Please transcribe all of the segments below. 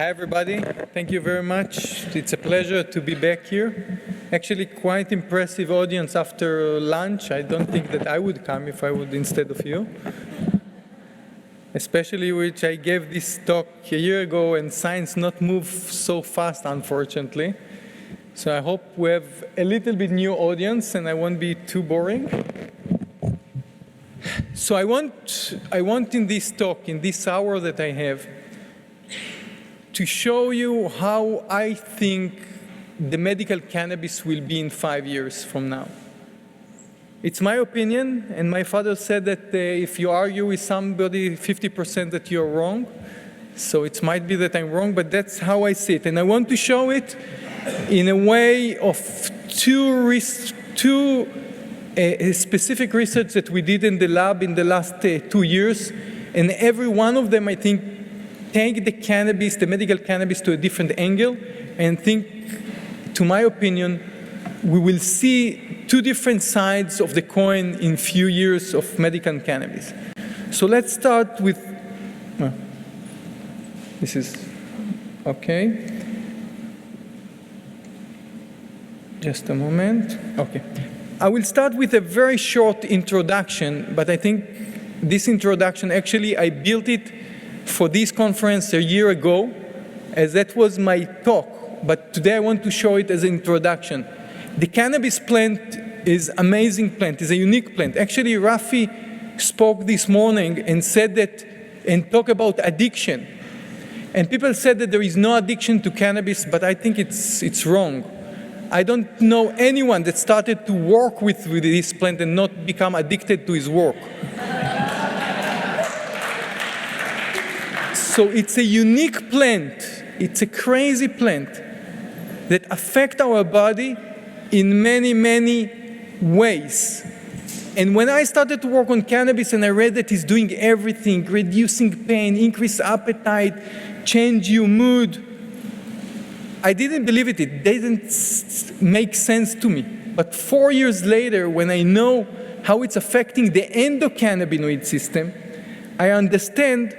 Hi, everybody. Thank you very much. It's a pleasure to be back here. Actually, quite impressive audience after lunch. I don't think that I would come if I would instead of you. Especially which I gave this talk a year ago, and science not move so fast, unfortunately. So I hope we have a little bit new audience, and I won't be too boring. So I want in this talk, in this hour that I have, to show you how I think the medical cannabis will be in 5 years from now. It's my opinion, and my father said that if you argue with somebody 50% that you're wrong. So it might be that I'm wrong, but that's how I see it. And I want to show it in a way of two specific research that we did in the lab in the last 2 years. And every one of them, I think, take the cannabis, the medical cannabis, to a different angle, and think, to my opinion, we will see two different sides of the coin in few years of medical cannabis. So let's start with, this is okay. Just a moment. Okay. I will start with a very short introduction, but I think this introduction, actually, I built it for this conference a year ago, as that was my talk, but today I want to show it as an introduction. The cannabis plant is an amazing plant, is a unique plant. Actually, Rafi spoke this morning and said that, and talked about addiction. And people said that there is no addiction to cannabis, but I think it's wrong. I don't know anyone that started to work with this plant and not become addicted to his work. So it's a unique plant. It's a crazy plant that affects our body in many, many ways. And when I started to work on cannabis and I read that it's doing everything, reducing pain, increase appetite, change your mood, I didn't believe it. It didn't make sense to me. But 4 years later, when I know how it's affecting the endocannabinoid system, I understand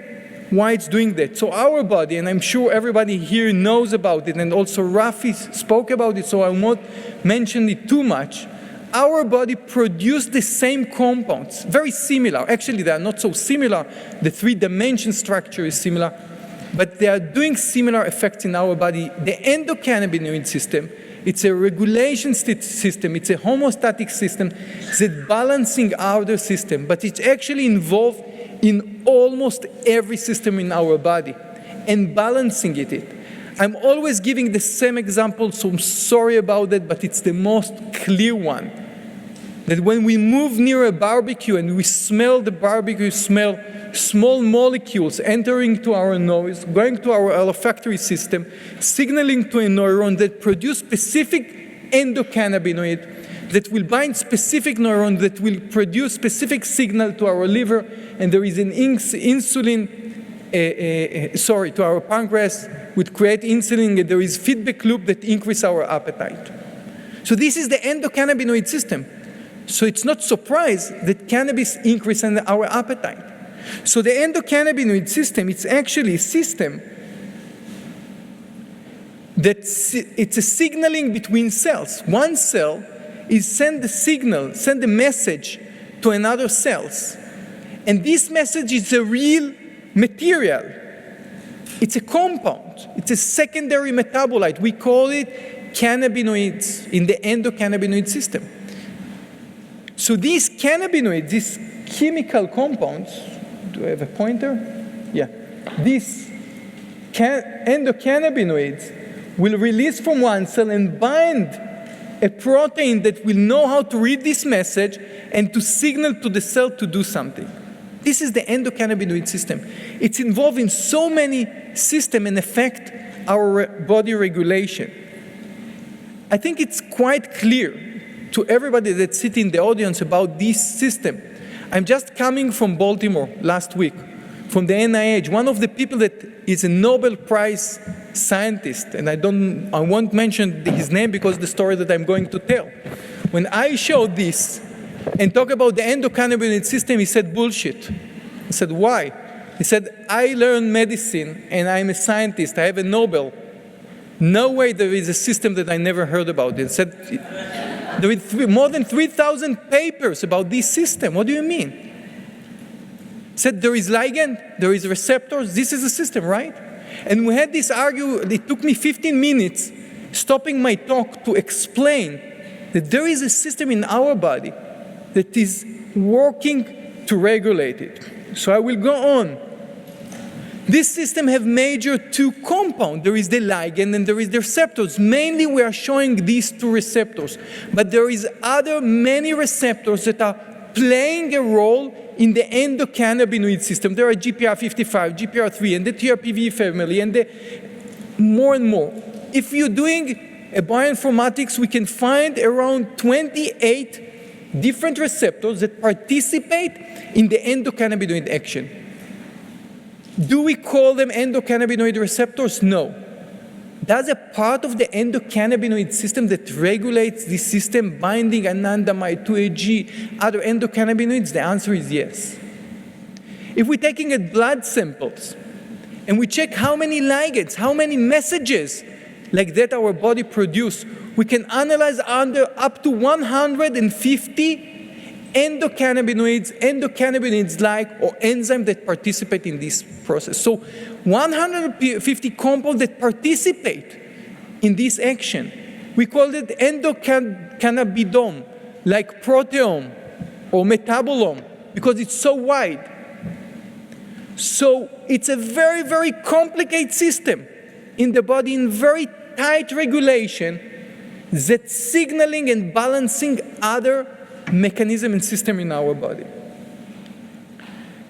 why it's doing that. So our body, and I'm sure everybody here knows about it, and also Rafi spoke about it, so I won't mention it too much. Our body produces the same compounds, very similar. Actually, they are not so similar. The three-dimension structure is similar, but they are doing similar effects in our body. The endocannabinoid system, it's a regulation system, it's a homeostatic system, it's a balancing outer system, but it's actually involved in almost every system in our body and balancing it. I'm always giving the same example, so I'm sorry about that, but it's the most clear one. That when we move near a barbecue and we smell the barbecue smell, small molecules entering to our nose, going to our olfactory system, signaling to a neuron that produce specific endocannabinoid that will bind specific neuron that will produce specific signal to our liver, and there is an insulin, to our pancreas, would create insulin, and there is feedback loop that increase our appetite. So this is the endocannabinoid system. So it's not surprise that cannabis increases our appetite. So the endocannabinoid system, it's actually a system that it's a signaling between cells. One cell is send the signal, send the message to another cells. And this message is a real material. It's a compound. It's a secondary metabolite. We call it cannabinoids in the endocannabinoid system. So these cannabinoids, these chemical compounds, do I have a pointer? Yeah. These endocannabinoids will release from one cell and bind a protein that will know how to read this message and to signal to the cell to do something. This is the endocannabinoid system. It's involved in so many systems and affect our body regulation. I think it's quite clear to everybody that's sitting in the audience about this system. I'm just coming from Baltimore last week, from the NIH, one of the people that is a Nobel Prize scientist, and I won't mention his name because the story that I'm going to tell. When I showed this and talk about the endocannabinoid system, he said, bullshit. I said, why? He said, I learned medicine and I'm a scientist, I have a Nobel. No way there is a system that I never heard about. He said, there is more than 3,000 papers about this system. What do you mean? He said, there is ligand, there is receptors, this is a system, right? And we had this argument, it took me 15 minutes stopping my talk to explain that there is a system in our body that is working to regulate it. So I will go on. This system has major two compounds. There is the ligand and there is the receptors. Mainly we are showing these two receptors. But there is other many receptors that are playing a role in the endocannabinoid system. There are GPR55, GPR3, and the TRPV family, and the more and more. If you're doing a bioinformatics, we can find around 28 different receptors that participate in the endocannabinoid action. Do we call them endocannabinoid receptors? No. Does a part of the endocannabinoid system that regulates the system binding anandamide, 2-AG, other endocannabinoids? The answer is yes. If we're taking blood samples and we check how many ligands, how many messages like that our body produces, we can analyze up to 150 endocannabinoids-like or enzymes that participate in this process. So 150 compounds that participate in this action. We call it endocannabidome, like proteome or metabolome, because it's so wide. So it's a very, very complicated system in the body in very tight regulation that's signaling and balancing other mechanism and system in our body.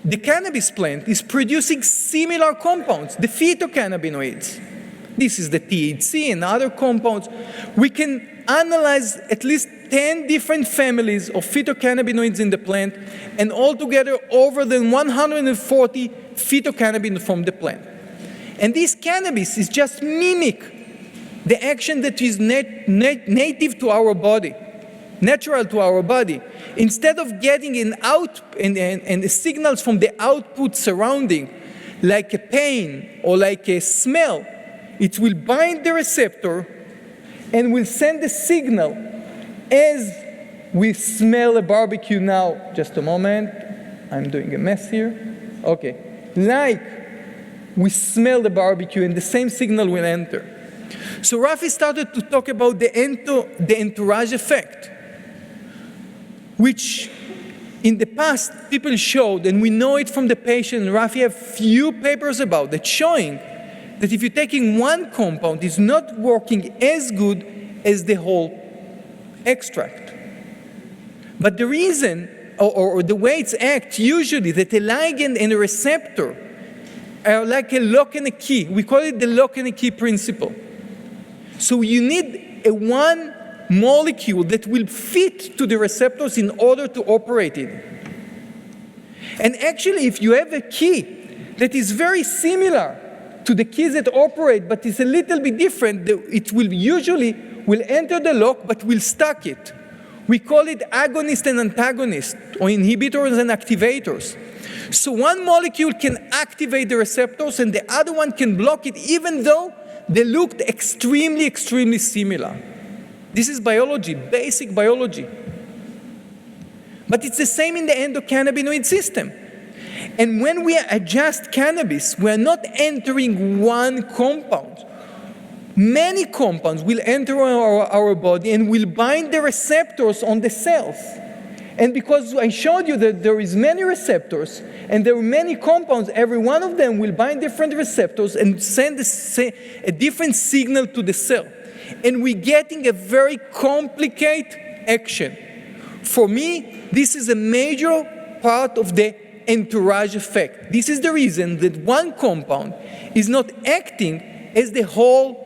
The cannabis plant is producing similar compounds, the phytocannabinoids. This is the THC and other compounds. We can analyze at least 10 different families of phytocannabinoids in the plant, and altogether over than 140 phytocannabinoids from the plant. And this cannabis is just mimic the action that is native to our body, natural to our body. Instead of getting and signals from the output surrounding, like a pain or like a smell, it will bind the receptor and will send a signal as we smell a barbecue now. Just a moment, I'm doing a mess here. Okay, like we smell the barbecue and the same signal will enter. So Rafi started to talk about the entourage effect, which in the past people showed, and we know it from the patient, and Rafi have few papers about it, showing that if you're taking one compound, it's not working as good as the whole extract. But the reason, or the way it's acts, usually that a ligand and a receptor are like a lock and a key. We call it the lock and a key principle. So you need a one molecule that will fit to the receptors in order to operate it. And actually, if you have a key that is very similar to the keys that operate, but is a little bit different, it will usually enter the lock, but will stuck it. We call it agonist and antagonist, or inhibitors and activators. So one molecule can activate the receptors, and the other one can block it, even though they looked extremely, extremely similar. This is biology, basic biology. But it's the same in the endocannabinoid system. And when we adjust cannabis, we're not entering one compound. Many compounds will enter our body and will bind the receptors on the cells. And because I showed you that there is many receptors and there are many compounds, every one of them will bind different receptors and send a different signal to the cell. And we're getting a very complicated action. For me, this is a major part of the entourage effect. This is the reason that one compound is not acting as the whole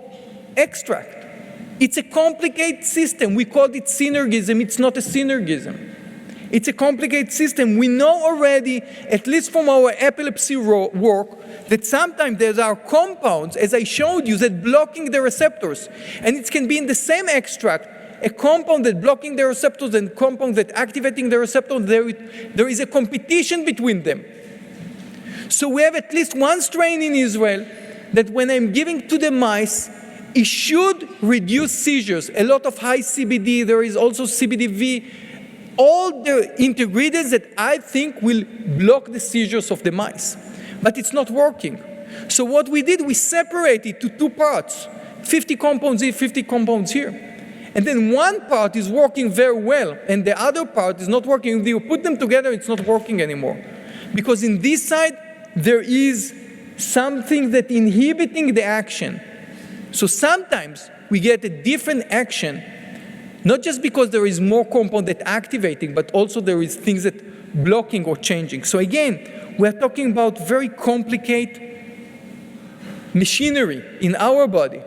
extract. It's a complicated system. We call it synergism. It's not a synergism. It's a complicated system. We know already, at least from our epilepsy work, that sometimes there are compounds, as I showed you, that blocking the receptors. And it can be in the same extract, a compound that blocking the receptors and a compound that activating the receptors. There is a competition between them. So we have at least one strain in Israel that when I'm giving to the mice, it should reduce seizures. A lot of high CBD, there is also CBDV, all the ingredients that I think will block the seizures of the mice. But it's not working. So what we did, we separated to two parts, 50 compounds here, 50 compounds here. And then one part is working very well, and the other part is not working. If you put them together, it's not working anymore. Because in this side, there is something that inhibiting the action. So sometimes we get a different action, not just because there is more compound that activating, but also there is things that blocking or changing. So again, we're talking about very complicated machinery in our body.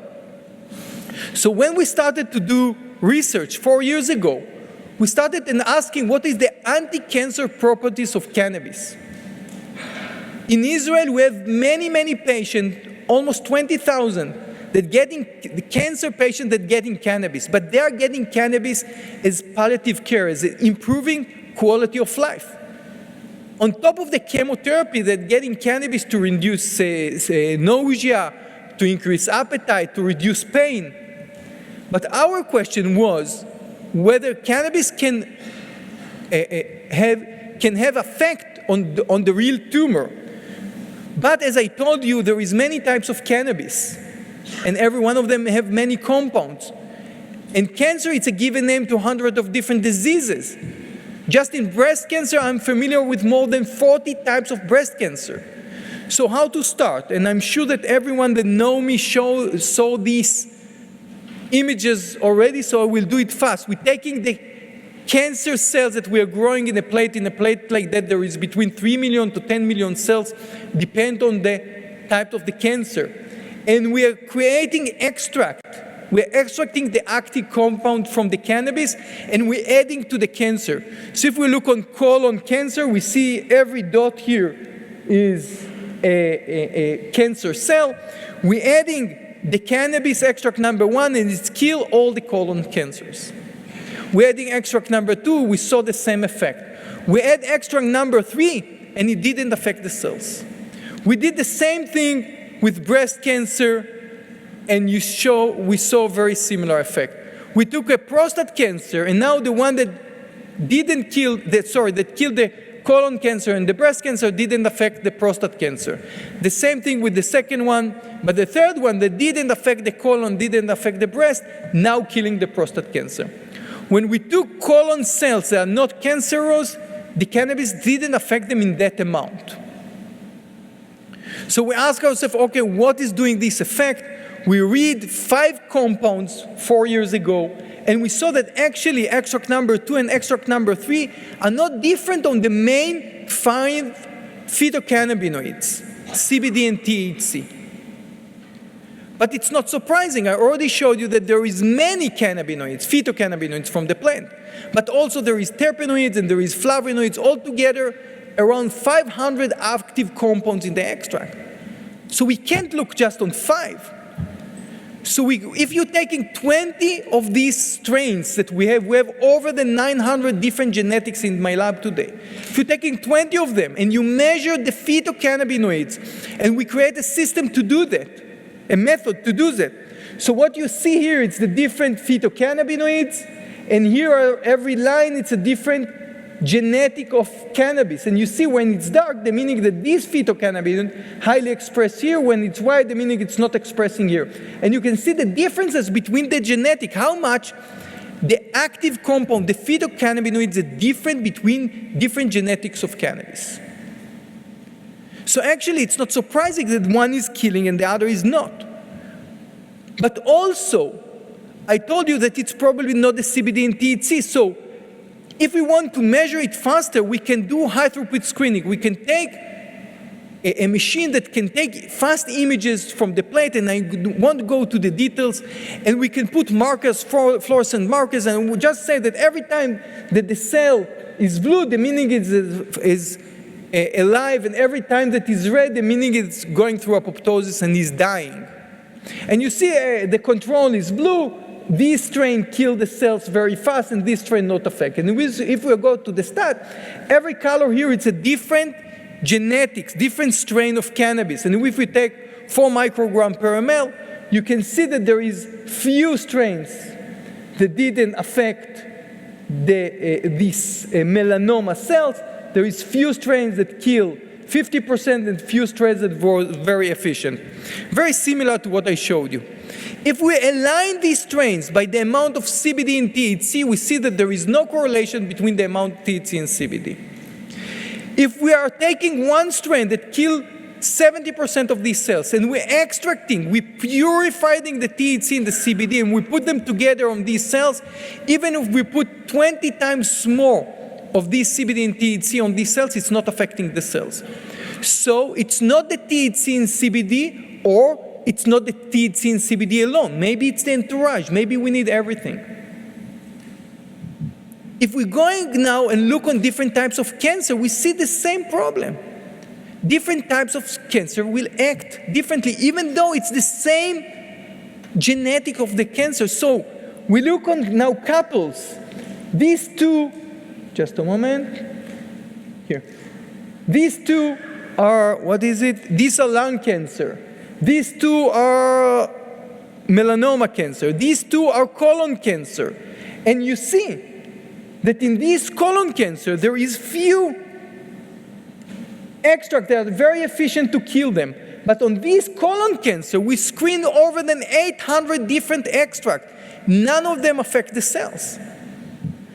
So when we started to do research 4 years ago, we started asking what is the anti-cancer properties of cannabis. In Israel, we have many, many patients, almost 20,000, that getting the cancer patients that getting cannabis, but they are getting cannabis as palliative care, as improving quality of life. On top of the chemotherapy, that getting cannabis to reduce nausea, to increase appetite, to reduce pain. But our question was whether cannabis can have effect on the real tumor. But as I told you, there is many types of cannabis, and every one of them have many compounds. And cancer, it's a given name to hundreds of different diseases. Just in breast cancer, I'm familiar with more than 40 types of breast cancer. So how to start? And I'm sure that everyone that know me saw these images already, so I will do it fast. We're taking the cancer cells that we are growing in a plate like that, there is between 3 million to 10 million cells, depend on the type of the cancer. And we are creating extract. We're extracting the active compound from the cannabis, and we're adding to the cancer. So if we look on colon cancer, we see every dot here is a cancer cell. We're adding the cannabis extract number 1, and it's kill all the colon cancers. We're adding extract number 2, we saw the same effect. We add extract number 3, and it didn't affect the cells. We did the same thing with breast cancer, and we saw very similar effect. We took a prostate cancer, and now the one that killed the colon cancer and the breast cancer didn't affect the prostate cancer. The same thing with the second one, but the third one that didn't affect the colon, didn't affect the breast, now killing the prostate cancer. When we took colon cells that are not cancerous, the cannabis didn't affect them in that amount. So we ask ourselves, okay, what is doing this effect? We read 5 compounds 4 years ago, and we saw that actually extract number 2 and extract number 3 are not different on the main 5 phytocannabinoids, CBD and THC. But it's not surprising. I already showed you that there is many cannabinoids, phytocannabinoids from the plant. But also there is terpenoids and there is flavonoids, altogether around 500 active compounds in the extract. So we can't look just on 5. So if you're taking 20 of these strains that we have over the 900 different genetics in my lab today. If you're taking 20 of them and you measure the phytocannabinoids, and we create a system to do that, a method to do that. So what you see here, it's the different phytocannabinoids, and here are every line, it's a different genetic of cannabis. And you see when it's dark, the meaning that this phytocannabinoid highly expressed here. When it's white, the meaning it's not expressing here. And you can see the differences between the genetic, how much the active compound, the phytocannabinoids, are different between different genetics of cannabis. So actually, it's not surprising that one is killing and the other is not. But also, I told you that it's probably not the CBD and THC. So if we want to measure it faster, we can do high-throughput screening. We can take a machine that can take fast images from the plate, and I won't go to the details, and we can put markers, fluorescent markers, and we'll just say that every time that the cell is blue, the meaning is alive, and every time that is red, the meaning it's going through apoptosis and is dying. And you see the control is blue. This strain killed the cells very fast, and this strain not affected. And if we go to the stat, every color here, it's a different genetics, different strain of cannabis, and if we take 4 micrograms per ml, you can see that there is few strains that didn't affect these melanoma cells. There is few strains that kill 50% and few strains that were very efficient. Very similar to what I showed you. If we align these strains by the amount of CBD and THC, we see that there is no correlation between the amount of THC and CBD. If we are taking one strain that kills 70% of these cells, and we're extracting, we're purifying the THC and the CBD, and we put them together on these cells, even if we put 20 times more of these CBD and THC on these cells, it's not affecting the cells. So it's not the THC and CBD, or it's not the THC and CBD alone. Maybe it's the entourage. Maybe we need everything. If we're going now and look on different types of cancer, we see the same problem. Different types of cancer will act differently, even though it's the same genetic of the cancer. So we look on now couples. These two, just a moment, here. These two are, what is it? These are lung cancer. These two are melanoma cancer. These two are colon cancer. And you see that in this colon cancer, there is few extracts that are very efficient to kill them. But on this colon cancer, we screened over than 800 different extracts. None of them affect the cells.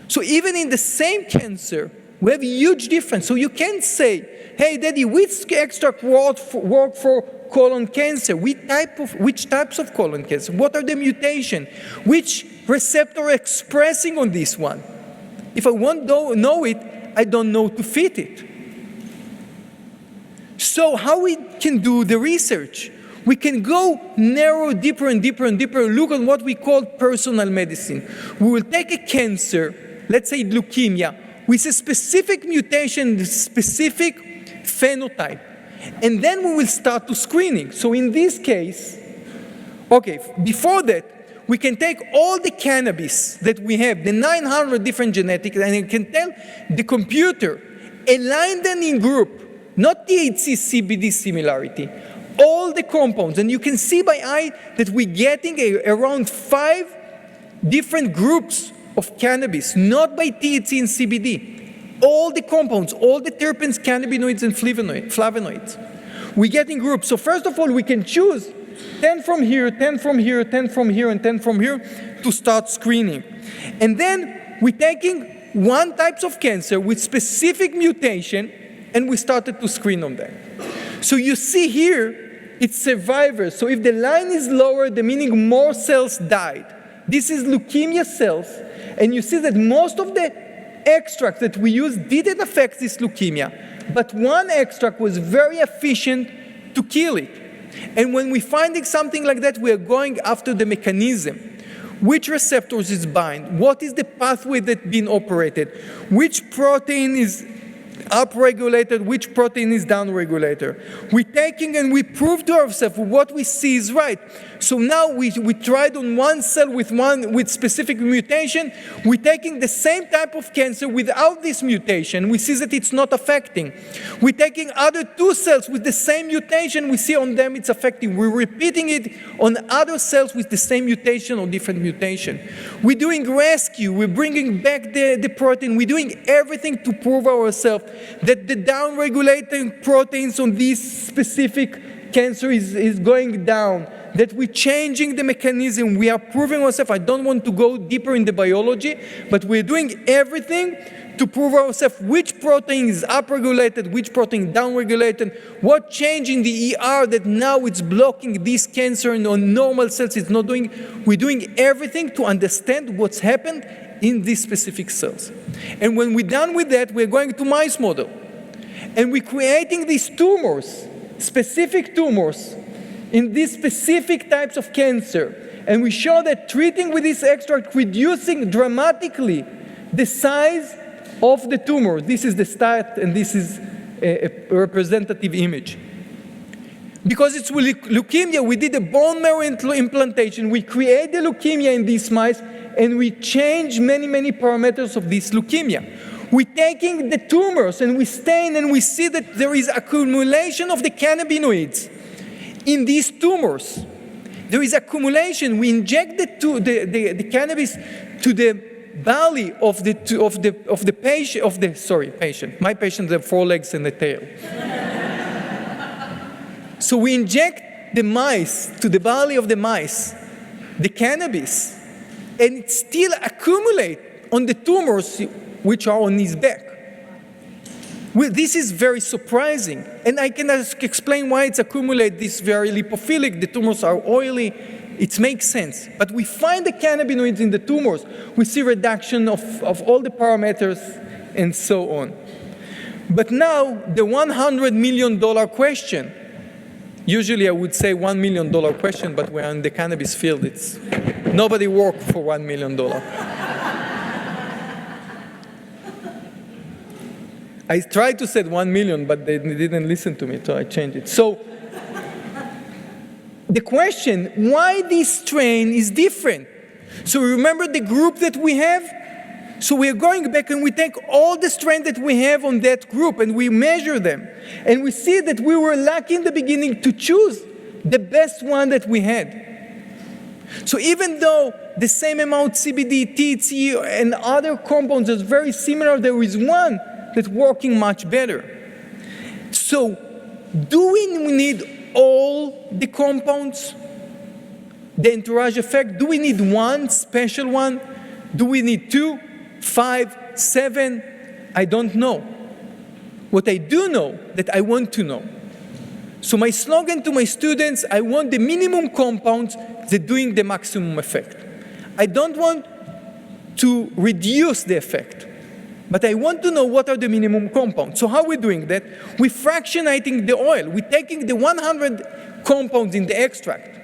So even in the same cancer, we have a huge difference. So you can't say, hey, Daddy, which extract worked for colon cancer? Which types of colon cancer? What are the mutations? Which receptor expressing on this one? If I won't know it, I don't know to fit it. So how we can do the research? We can go narrow, deeper and deeper and deeper, look at what we call personal medicine. We will take a cancer, let's say leukemia, with a specific mutation, specific phenotype. And then we will start to screening. So in this case, okay, before that, we can take all the cannabis that we have, the 900 different genetics, and it can tell the computer, align them in group, not THC, CBD similarity, all the compounds. And you can see by eye that we're getting around 5 different groups of cannabis, not by THC and CBD. All the compounds, all the terpenes, cannabinoids, and flavonoids. We get in groups. So first of all, we can choose 10 from here, 10 from here, 10 from here, and 10 from here to start screening. And then we're taking one type of cancer with specific mutation, and we started to screen on them. So you see here, it's survivors. So if the line is lower, the meaning more cells died. This is leukemia cells, and you see that most of the extracts that we use didn't affect this leukemia, but one extract was very efficient to kill it. And when we're finding something like that, we are going after the mechanism. Which receptors is bind? What is the pathway that's being operated? Which protein is upregulated, which protein is downregulated? We're taking and we prove to ourselves what we see is right. So now we tried on one cell with specific mutation. We're taking the same type of cancer without this mutation. We see that it's not affecting. We're taking other 2 cells with the same mutation. We see on them it's affecting. We're repeating it on other cells with the same mutation or different mutation. We're doing rescue. We're bringing back the protein. We're doing everything to prove ourselves that the downregulating proteins on this specific cancer is going down, that we're changing the mechanism. We are proving ourselves. I don't want to go deeper in the biology, but we're doing everything to prove ourselves which protein is upregulated, which protein downregulated, what change in the ER that now it's blocking this cancer and on normal cells it's not doing. We're doing everything to understand what's happened in these specific cells. And when we're done with that, we're going to mice model. And we're creating these tumors, specific tumors, in these specific types of cancer. And we show that treating with this extract, reducing dramatically the size of the tumor. This is the stat, and this is a representative image. Because it's with leukemia, we did a bone marrow implantation. We create the leukemia in these mice, and we change many, many parameters of this leukemia. We're taking the tumors and we stain and we see that there is accumulation of the cannabinoids in these tumors. There is accumulation. We inject the cannabis to the belly of the patient. My patient has 4 legs and a tail. So we inject the mice to the belly of the mice, the cannabis, and it still accumulates on the tumors which are on his back. Well, this is very surprising, and I can explain why it's accumulated. This very lipophilic, the tumors are oily, it makes sense. But we find the cannabinoids in the tumors. We see reduction of all the parameters and so on. But now, the $100 million question. Usually I would say $1 million question, but we're in the cannabis field. Nobody worked for $1 million. I tried to say 1 million, but they didn't listen to me, so I changed it. So the question, why this strain is different? So remember the group that we have? So we're going back and we take all the strain that we have on that group and we measure them. And we see that we were lucky in the beginning to choose the best one that we had. So even though the same amount CBD, THC, and other compounds is very similar, there is one that's working much better. So do we need all the compounds? The entourage effect, do we need one special one? Do we need 2, 5, 7? I don't know. What I do know, that I want to know. So my slogan to my students, I want the minimum compounds that are doing the maximum effect. I don't want to reduce the effect, but I want to know what are the minimum compounds. So how are we doing that? We're fractionating the oil. We're taking the 100 compounds in the extract,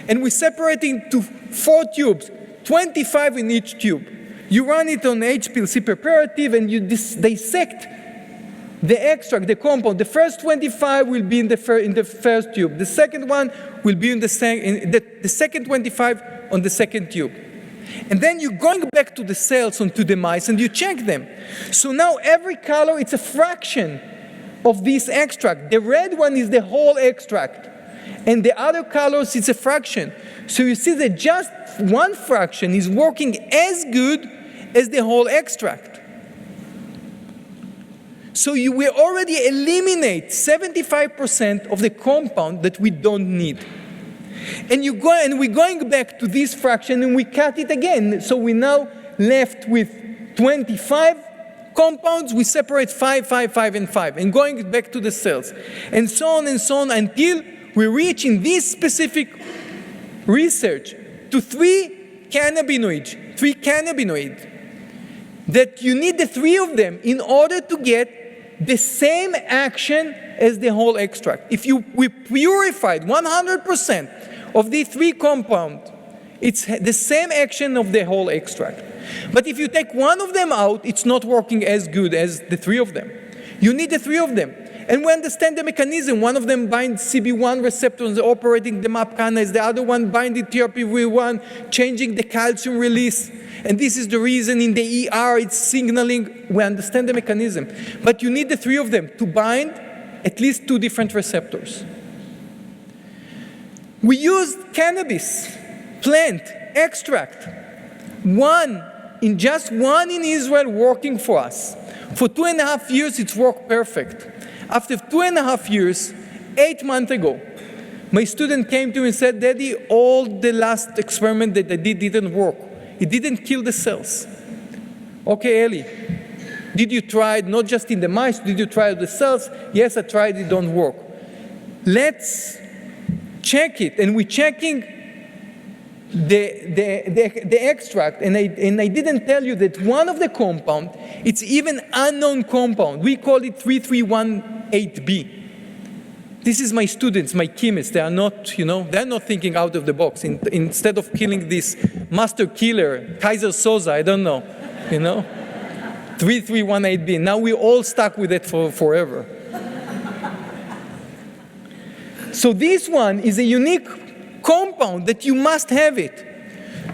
and we're separating to 4 tubes, 25 in each tube. You run it on HPLC preparative, and you dissect the extract, the compound. The first 25 will be in the first tube. The second one will be in the second 25 on the second tube. And then you're going back to the cells, onto the mice, and you check them. So now every color, it's a fraction of this extract. The red one is the whole extract. And the other colors, it's a fraction. So you see that just one fraction is working as good as the whole extract. So we already eliminate 75% of the compound that we don't need. And we're going back to this fraction and we cut it again. So we're now left with 25 compounds. We separate 5, 5, 5, and 5, and going back to the cells. And so on until we reach in this specific research to 3 cannabinoids, that you need the 3 of them in order to get the same action as the whole extract. If we purified 100% of the 3 compounds, it's the same action of the whole extract. But if you take one of them out, it's not working as good as the 3 of them. You need the 3 of them. And we understand the mechanism. One of them binds CB1 receptors, operating the MAP kinase. The other one binding TRPV1, changing the calcium release. And this is the reason in the ER it's signaling. We understand the mechanism. But you need the 3 of them to bind at least 2 different receptors. We used cannabis plant extract. Just one in Israel working for us. For 2.5 years, it's worked perfect. After 2.5 years, 8 months ago, my student came to me and said, "Daddy, all the last experiment that I did didn't work. It didn't kill the cells." Okay, Eli, did you try it not just in the mice, did you try the cells? Yes, I tried, it don't work. Let's check it. And we're checking the extract, and I didn't tell you that one of the compound, it's even unknown compound. We call it 3318B. This is my students, my chemists. They are not, they're not thinking out of the box. Instead of killing this master killer, Kaiser Soze, I don't know, 3318B. Now we're all stuck with it forever. So this one is a unique compound that you must have it.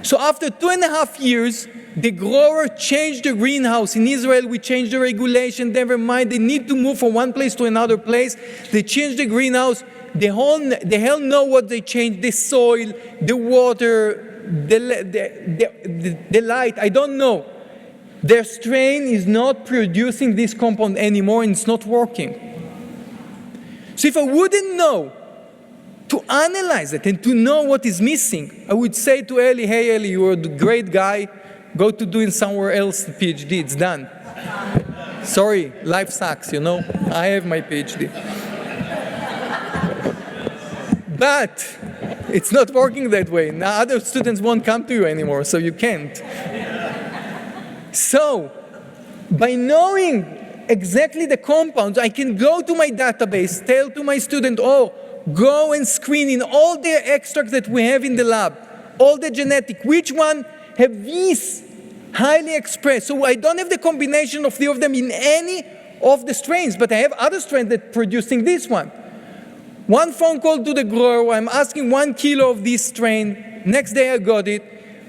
So after 2.5 years, The grower changed the greenhouse. In Israel, we changed the regulation. Never mind, they need to move from one place to another place. They changed the greenhouse. The hell know what they changed. The soil, the water, the light. I don't know. Their strain is not producing this compound anymore, and it's not working. So if I wouldn't know to analyze it and to know what is missing, I would say to Eli, hey, Eli, you're a great guy. Go to doing somewhere else the PhD. It's done. Sorry, life sucks, you know. I have my PhD. But it's not working that way. Now other students won't come to you anymore, so you can't. So by knowing exactly the compounds, I can go to my database, tell to my student, oh, go and screen in all the extracts that we have in the lab, all the genetic, which one have these highly expressed. So I don't have the combination of three of them in any of the strains, but I have other strains that are producing this one. One phone call to the grower, I'm asking 1 kilo of this strain, next day I got it,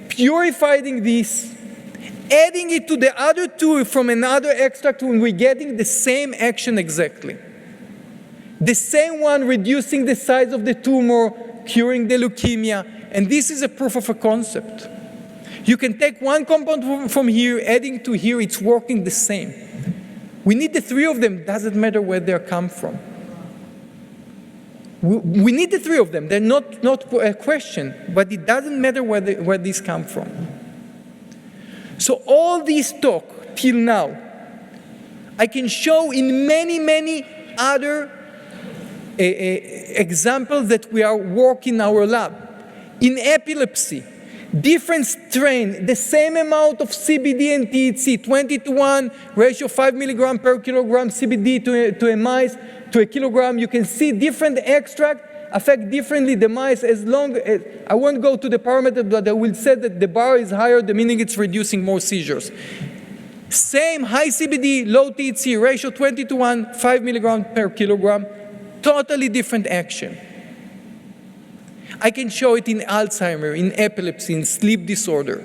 purifying this, adding it to the other two from another extract, when we're getting the same action exactly. The same one reducing the size of the tumor, curing the leukemia, and this is a proof of a concept. You can take one compound from here, adding to here, it's working the same. We need the three of them, doesn't matter where they come from. We need the three of them, they're not a question, but it doesn't matter where these come from. So all this talk till now, I can show in many, many other examples that we are working in our lab. In epilepsy, different strain, the same amount of CBD and THC, 20:1 ratio, 5 milligram per kilogram CBD to a mice, to a kilogram. You can see different extract affect differently the mice, as long as, I won't go to the parameter, but I will say that the bar is higher, the meaning it's reducing more seizures. Same high CBD, low THC, ratio 20:1, 5 milligram per kilogram, totally different action. I can show it in Alzheimer's, in epilepsy, in sleep disorder.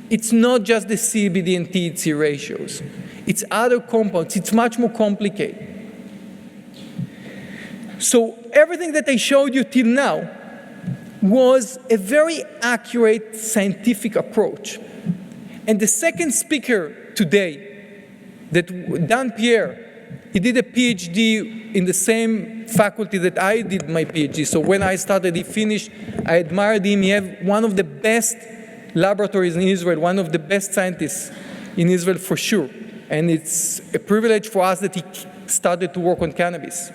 It's not just the CBD and THC ratios. It's other compounds. It's much more complicated. So everything that I showed you till now was a very accurate scientific approach. And the second speaker today, that Dan Pierre, he did a PhD in the same faculty that I did my PhD. So when I started, he finished. I admired him. He had one of the best laboratories in Israel, one of the best scientists in Israel for sure. And it's a privilege for us that he started to work on cannabis.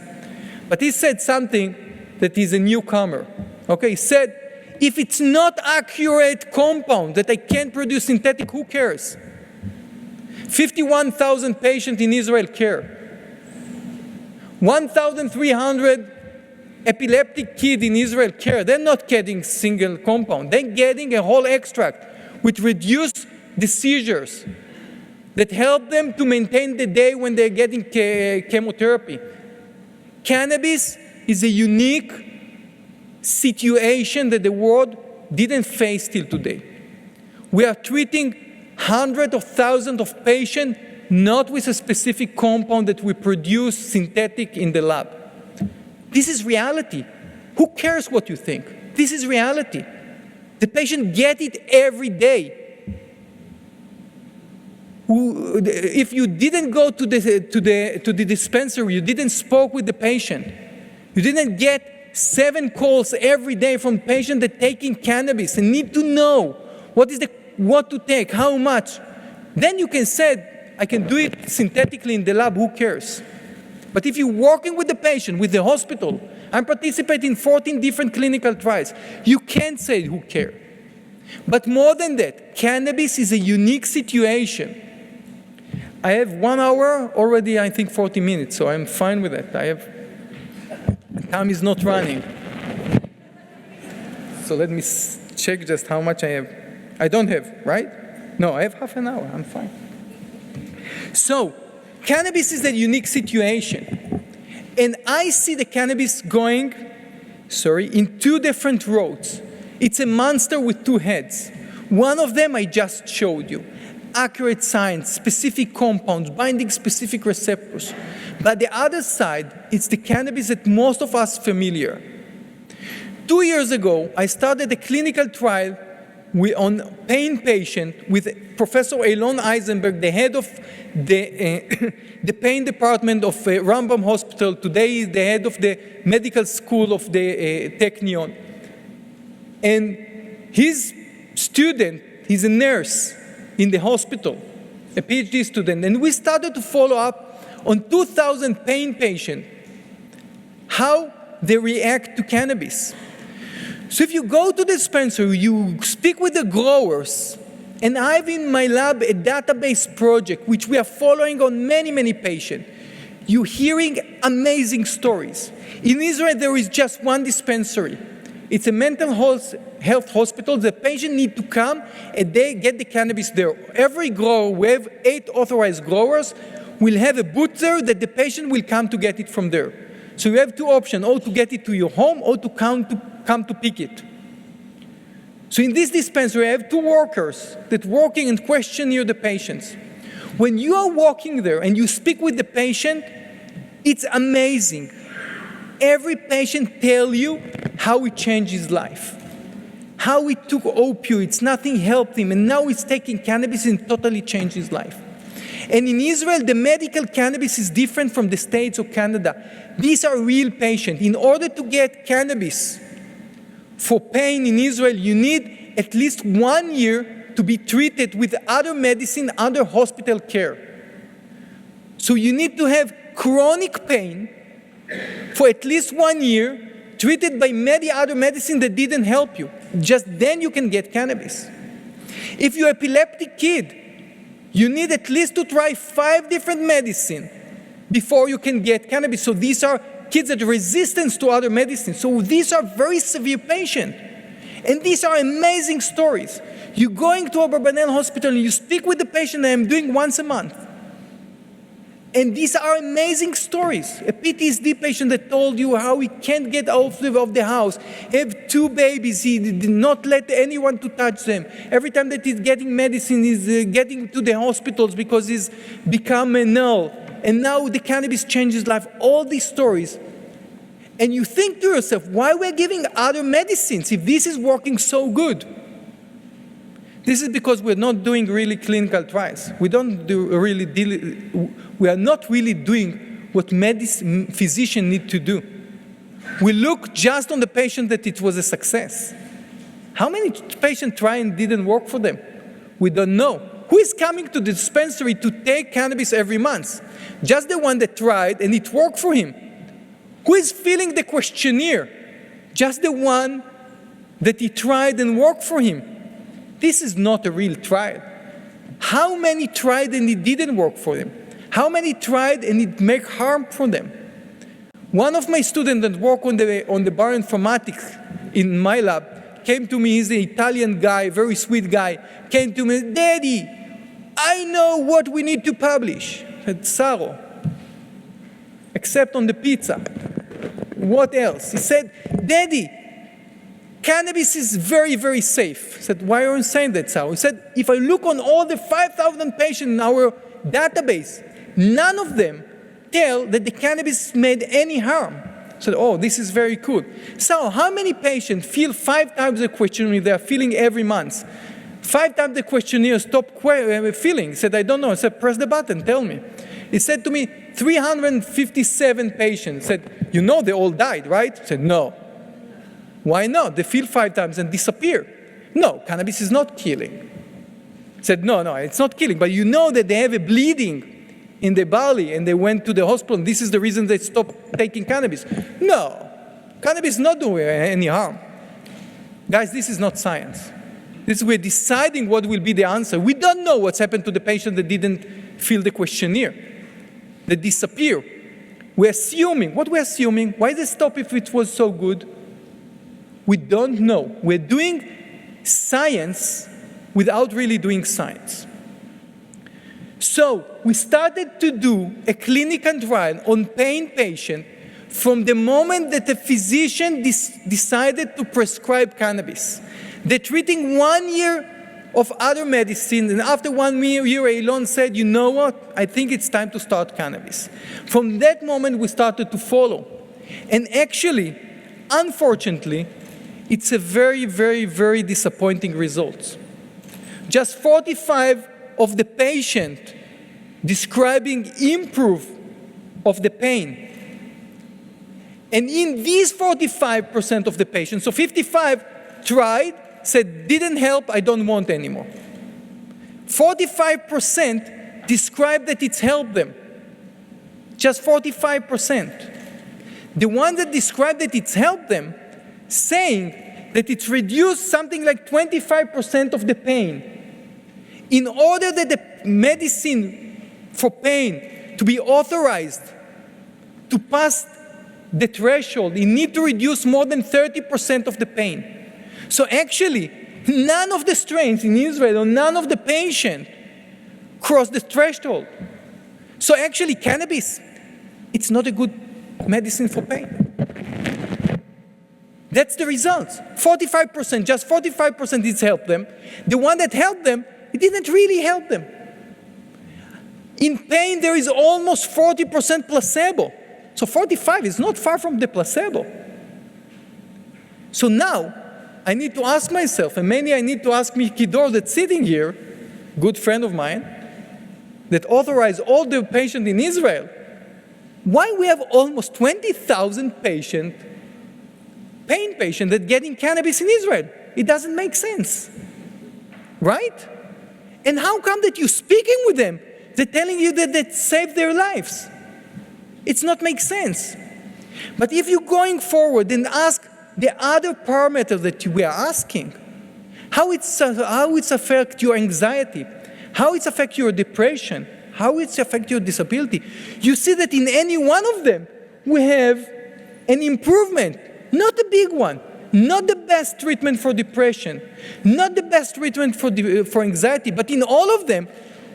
But he said something that is a newcomer. Okay, he said, if it's not accurate compound that I can't produce synthetic, who cares? 51,000 patients in Israel care. 1,300 epileptic kids in Israel care. They're not getting single compound. They're getting a whole extract which reduces the seizures, that help them to maintain the day when they're getting chemotherapy. Cannabis is a unique situation that the world didn't face till today. We are treating hundreds of thousands of patients not with a specific compound that we produce synthetic in the lab. This is reality. Who cares what you think? This is reality. The patient gets it every day. If you didn't go to the dispensary, you didn't spoke with the patient, you didn't get 7 calls every day from patients that taking cannabis and need to know what to take, how much, then you can say, I can do it synthetically in the lab, who cares? But if you're working with the patient, with the hospital, I'm participating in 14 different clinical trials, you can't say who cares. But more than that, cannabis is a unique situation. I have 1 hour, already I think 40 minutes, so I'm fine with that. Time is not running. So let me check just how much I have. I don't have, right? No, I have half an hour, I'm fine. So, cannabis is a unique situation. And I see the cannabis going, in 2 different roads. It's a monster with 2 heads. One of them I just showed you. Accurate science, specific compounds, binding specific receptors. But the other side, it's the cannabis that most of us familiar. 2 years ago, I started a clinical trial on pain patient with Professor Eilon Eisenberg, the head of the pain department of Rambam Hospital. Today, the head of the medical school of the Technion. And his student, he's a nurse in the hospital, a PhD student. And we started to follow up on 2,000 pain patients, how they react to cannabis. So if you go to the dispensary, you speak with the growers, and I have in my lab a database project which we are following on many, many patients. You're hearing amazing stories. In Israel, there is just one dispensary. It's a mental health hospital. The patient need to come and they get the cannabis there. Every grower, we have 8 authorized growers, will have a booth there that the patient will come to get it from there. So you have 2 options, or to get it to your home or to come to pick it. So in this dispensary, I have 2 workers that working and questioning the patients. When you are walking there and you speak with the patient, it's amazing. Every patient tells you how it changed his life, how he took opioids, nothing helped him, and now he's taking cannabis and totally changed his life. And in Israel, the medical cannabis is different from the States or Canada. These are real patients. In order to get cannabis for pain in Israel, you need at least 1 year to be treated with other medicine, other hospital care. So you need to have chronic pain for at least 1 year, treated by many other medicine that didn't help you. Just then you can get cannabis. If you're an epileptic kid, you need at least to try 5 different medicines before you can get cannabis. So these are kids that are resistant to other medicines. So these are very severe patients. And these are amazing stories. You're going to Abarbanel Hospital and you speak with the patient that I'm doing once a month. And these are amazing stories. A PTSD patient that told you how he can't get out of the house, have 2 babies, he did not let anyone to touch them. Every time that he's getting medicine, he's getting to the hospitals because he's become a null. And now the cannabis changes life. All these stories. And you think to yourself, why we're giving other medicines if this is working so good? This is because we're not doing really clinical trials. We are not really doing what physicians need to do. We look just on the patient that it was a success. How many patients try and didn't work for them? We don't know. Who is coming to the dispensary to take cannabis every month? Just the one that tried and it worked for him. Who is filling the questionnaire? Just the one that he tried and worked for him. This is not a real trial. How many tried and it didn't work for them? How many tried and it made harm for them? One of my students that work on the bioinformatics in my lab came to me. He's an Italian guy, very sweet guy. Came to me, Daddy, I know what we need to publish. I said, Saro, except on the pizza. What else? He said, Daddy, cannabis is very, very safe. I said, why are you saying that, Saro? He said, if I look on all the 5,000 patients in our database, none of them tell that the cannabis made any harm. I said, oh, this is very cool. So how many patients fill 5 times the questionnaire they are filling every month? 5 times the questionnaire stop filling. He said, I don't know. I said, press the button, tell me. He said to me, 357 patients. He said, you know they all died, right? I said, no. Why not? They fill 5 times and disappear. No, cannabis is not killing. I said, no, it's not killing. But you know that they have a bleeding in the belly and they went to the hospital and this is the reason they stopped taking cannabis. No, cannabis is not doing any harm. Guys, this is not science. We're deciding what will be the answer. We don't know what's happened to the patient that didn't fill the questionnaire, that disappear. We're assuming. What we're assuming? Why they stop if it was so good? We don't know. We're doing science without really doing science. So we started to do a clinical trial on pain patient from the moment that the physician decided to prescribe cannabis. They're treating 1 year of other medicines, and after 1 year, Elon said, you know what, I think it's time to start cannabis. From that moment, we started to follow. And actually, unfortunately, it's a very, very, very disappointing result. Just 45 of the patient describing improve of the pain. And in these 45% of the patients, so 55 tried, said, didn't help, I don't want anymore. 45% described that it's helped them. Just 45%. The one that described that it's helped them, saying that it's reduced something like 25% of the pain. In order that the medicine for pain to be authorized to pass the threshold, you need to reduce more than 30% of the pain. So actually, none of the strains in Israel or none of the patients cross the threshold. So actually, cannabis, it's not a good medicine for pain. That's the results. 45%, just 45% it's helped them. The one that helped them, it didn't really help them. In pain, there is almost 40% placebo. So 45 is not far from the placebo. So now, I need to ask myself, and mainly I need to ask Miki Dor that's sitting here, good friend of mine, that authorized all the patients in Israel, why we have almost 20,000 pain patients that getting cannabis in Israel? It doesn't make sense, right? And how come that you're speaking with them, they're telling you that that saved their lives? It's not make sense. But if you're going forward and ask the other parameters that we are asking, how it's affect your anxiety, how it affect your depression, how it affect your disability, you see that in any one of them, we have an improvement, not a big one, not the best treatment for depression, not the best treatment for anxiety, but in all of them,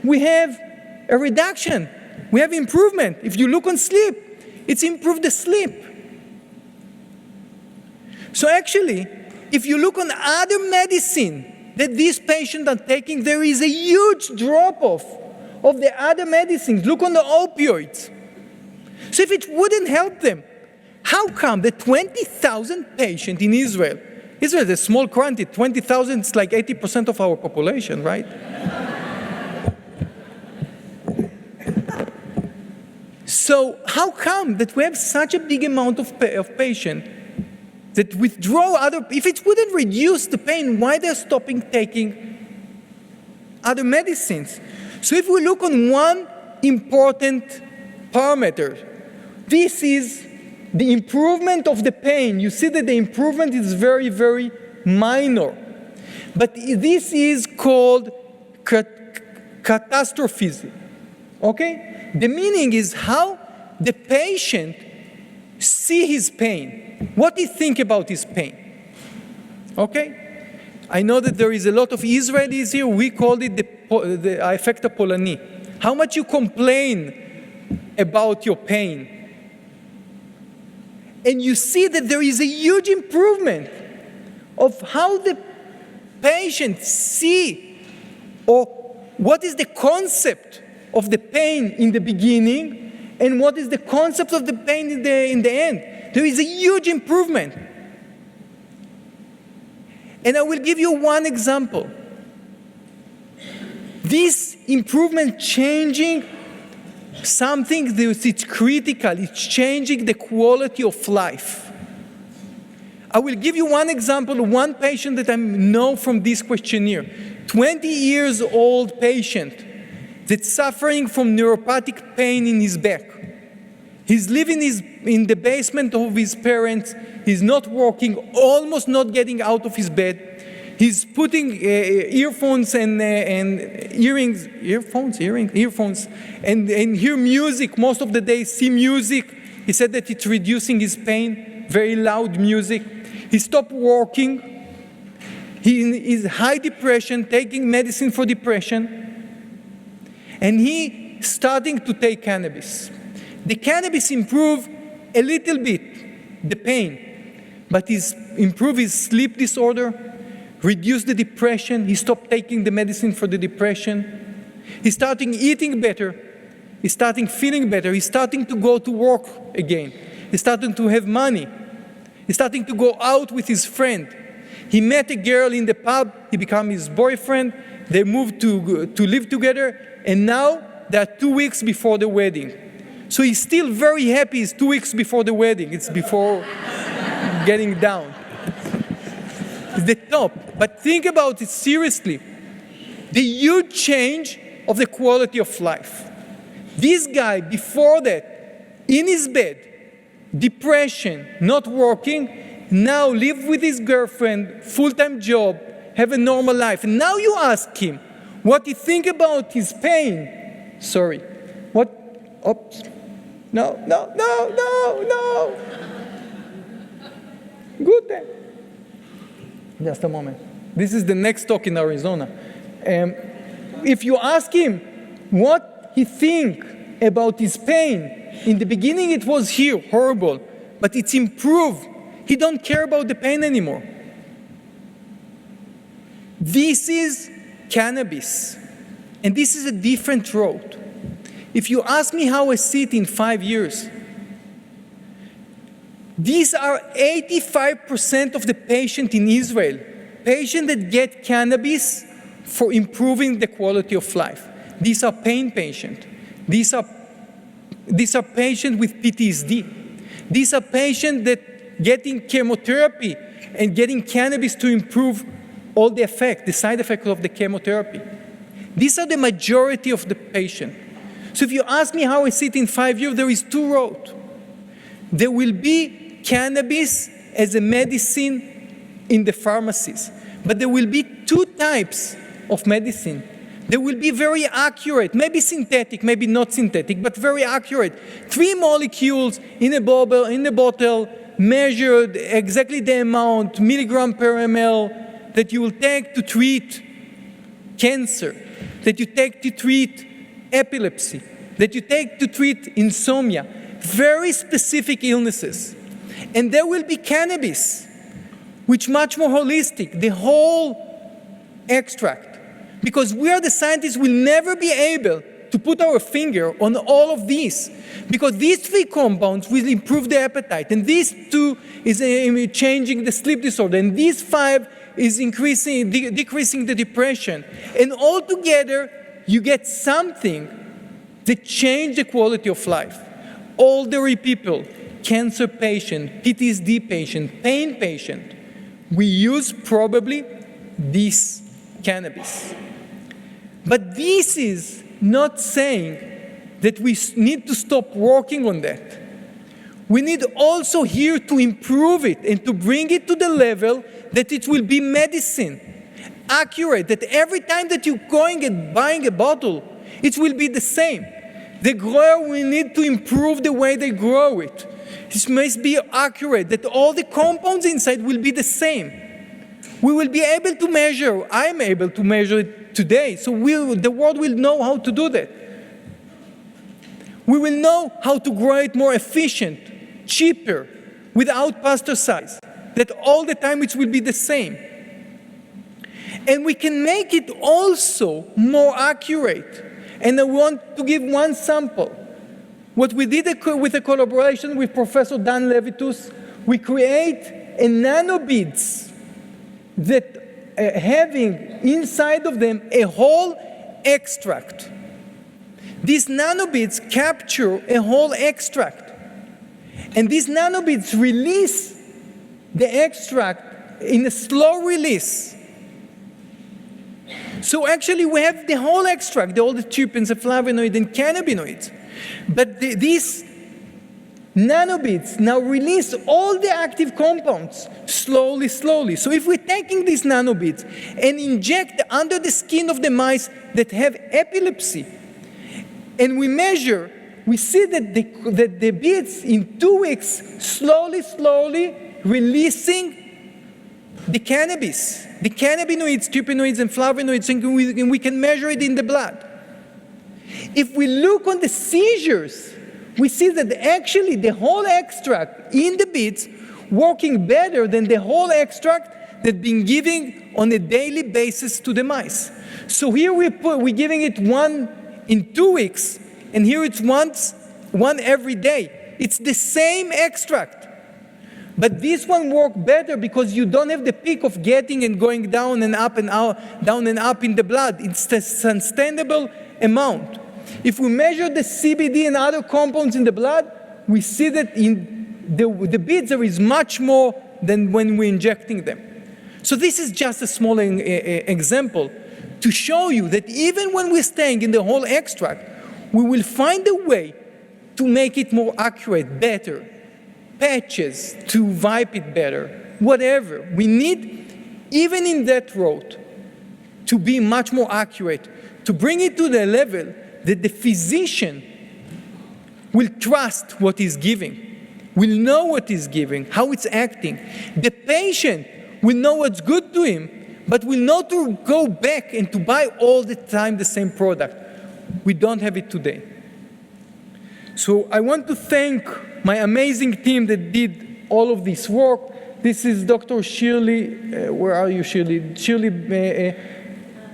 we have a reduction. We have improvement. If you look on sleep, it's improved the sleep. So actually, if you look on other medicine that these patients are taking, there is a huge drop-off of the other medicines. Look on the opioids. So if it wouldn't help them, how come the 20,000 patients in Israel is a small quantity, 20,000 is like 80% of our population, right? So how come that we have such a big amount of patients that withdraw other, if it wouldn't reduce the pain, why they're stopping taking other medicines? So if we look on one important parameter, this is the improvement of the pain. You see that the improvement is very, very minor. But this is called catastrophism, okay? The meaning is how the patient see his pain, what he think about his pain, okay? I know that there is a lot of Israelis here, we call it the effect הפולני. How much you complain about your pain. And you see that there is a huge improvement of how the patient see or what is the concept of the pain in the beginning and what is the concept of the pain in the end. There is a huge improvement. And I will give you one example. This improvement changing something that is critical, it's changing the quality of life. I will give you one example, one patient that I know from this questionnaire. 20 years old patient that's suffering from neuropathic pain in his back. He's living in the basement of his parents. He's not walking, almost not getting out of his bed. He's putting earphones and earrings, and hear music most of the day, see music. He said that it's reducing his pain, very loud music. He stopped walking. He is high depression, taking medicine for depression. And he starting to take cannabis. The cannabis improved a little bit, the pain, but improved his sleep disorder, reduced the depression. He stopped taking the medicine for the depression. He's starting eating better. He's starting feeling better. He's starting to go to work again. He's starting to have money. He's starting to go out with his friend. He met a girl in the pub. He became his boyfriend. They moved to live together. And now they are 2 weeks before the wedding. So he's still very happy. It's 2 weeks before the wedding. It's before getting down. It's the top. But think about it seriously. The huge change of the quality of life. This guy, before that, in his bed, depression, not working, now live with his girlfriend, full-time job, have a normal life. And now you ask him what he think about his pain. Sorry. What? Oops. No. Good then. Just a moment. This is the next talk in Arizona. If you ask him what he think about his pain, in the beginning it was here, horrible, but it's improved. He don't care about the pain anymore. This is cannabis, and this is a different road. If you ask me how I see it in 5 years, these are 85% of the patients in Israel, patients that get cannabis for improving the quality of life. These are pain patients. These are patients with PTSD. These are patients that getting chemotherapy and getting cannabis to improve all the effect, the side effect of the chemotherapy. These are the majority of the patient. So if you ask me how I see it in 5 years, there is 2 roads. There will be cannabis as a medicine in the pharmacies, but there will be 2 types of medicine. They will be very accurate, maybe synthetic, maybe not synthetic, but very accurate. 3 molecules in a bottle, measured exactly the amount, milligram per ml, that you will take to treat cancer, that you take to treat epilepsy, that you take to treat insomnia, very specific illnesses. And there will be cannabis, which much more holistic, the whole extract. Because we are the scientists will never be able to put our finger on all of these. Because these 3 compounds will improve the appetite, and these 2 is changing the sleep disorder, and these 5 is decreasing the depression. And all together, you get something that changes the quality of life. Elderly people, cancer patient, PTSD patient, pain patient, we use probably this cannabis. But this is not saying that we need to stop working on that. We need also here to improve it and to bring it to the level that it will be medicine, accurate, that every time that you're going and buying a bottle, it will be the same. The grower will need to improve the way they grow it. It must be accurate, that all the compounds inside will be the same. We will be able to measure, I'm able to measure it today, so the world will know how to do that. We will know how to grow it more efficient, cheaper, without pesticides, that all the time it will be the same. And we can make it also more accurate. And I want to give one sample. What we did with a collaboration with Professor Dan Levitus, we create a nanobeads that having inside of them a whole extract. These nanobeads capture a whole extract. And these nanobeads release the extract in a slow release. So actually we have the whole extract, all the terpenes, the flavonoids, and cannabinoids. But these nanobeads now release all the active compounds slowly. So if we're taking these nanobeads and inject under the skin of the mice that have epilepsy, and we measure, we see that the beads in 2 weeks slowly releasing the cannabis, the cannabinoids, terpenoids, and flavonoids, and we can measure it in the blood. If we look on the seizures, we see that actually the whole extract in the beads working better than the whole extract that been giving on a daily basis to the mice. So here we're giving it one in 2 weeks, and here it's one every day. It's the same extract. But this one works better because you don't have the peak of getting and going down and up and out, down and up in the blood. It's a sustainable amount. If we measure the CBD and other compounds in the blood, we see that in the beads there is much more than when we're injecting them. So this is just a small example to show you that even when we're staying in the whole extract, we will find a way to make it more accurate, better, patches to wipe it better, whatever. We need, even in that road, to be much more accurate, to bring it to the level that the physician will trust what he's giving, will know what he's giving, how it's acting. The patient will know what's good to him, but will not to go back and to buy all the time the same product. We don't have it today. So I want to thank my amazing team that did all of this work. This is Dr. Shirley, where are you, Shirley? Shirley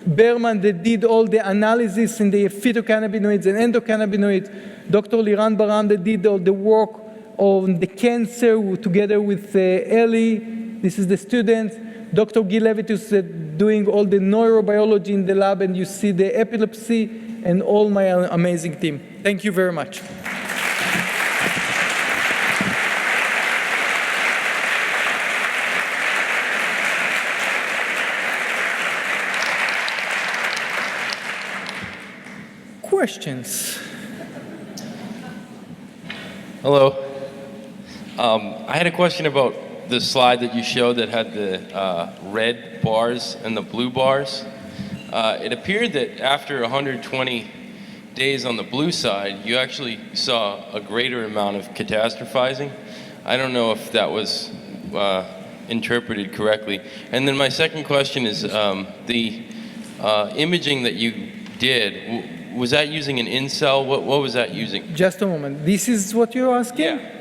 Berman that did all the analysis in the phytocannabinoids and endocannabinoids. Dr. Liran Baram that did all the work on the cancer together with Ellie. This is the students. Dr. Gil Levitus doing all the neurobiology in the lab, and you see the epilepsy, and all my amazing team. Thank you very much. Questions? Hello. I had a question about the slide that you showed that had the red bars and the blue bars. It appeared that after 120 days on the blue side, you actually saw a greater amount of catastrophizing. I don't know if that was interpreted correctly. And then my second question is the imaging that you did, was that using an in-cell? What was that using? Just a moment. This is what you're asking? Yeah.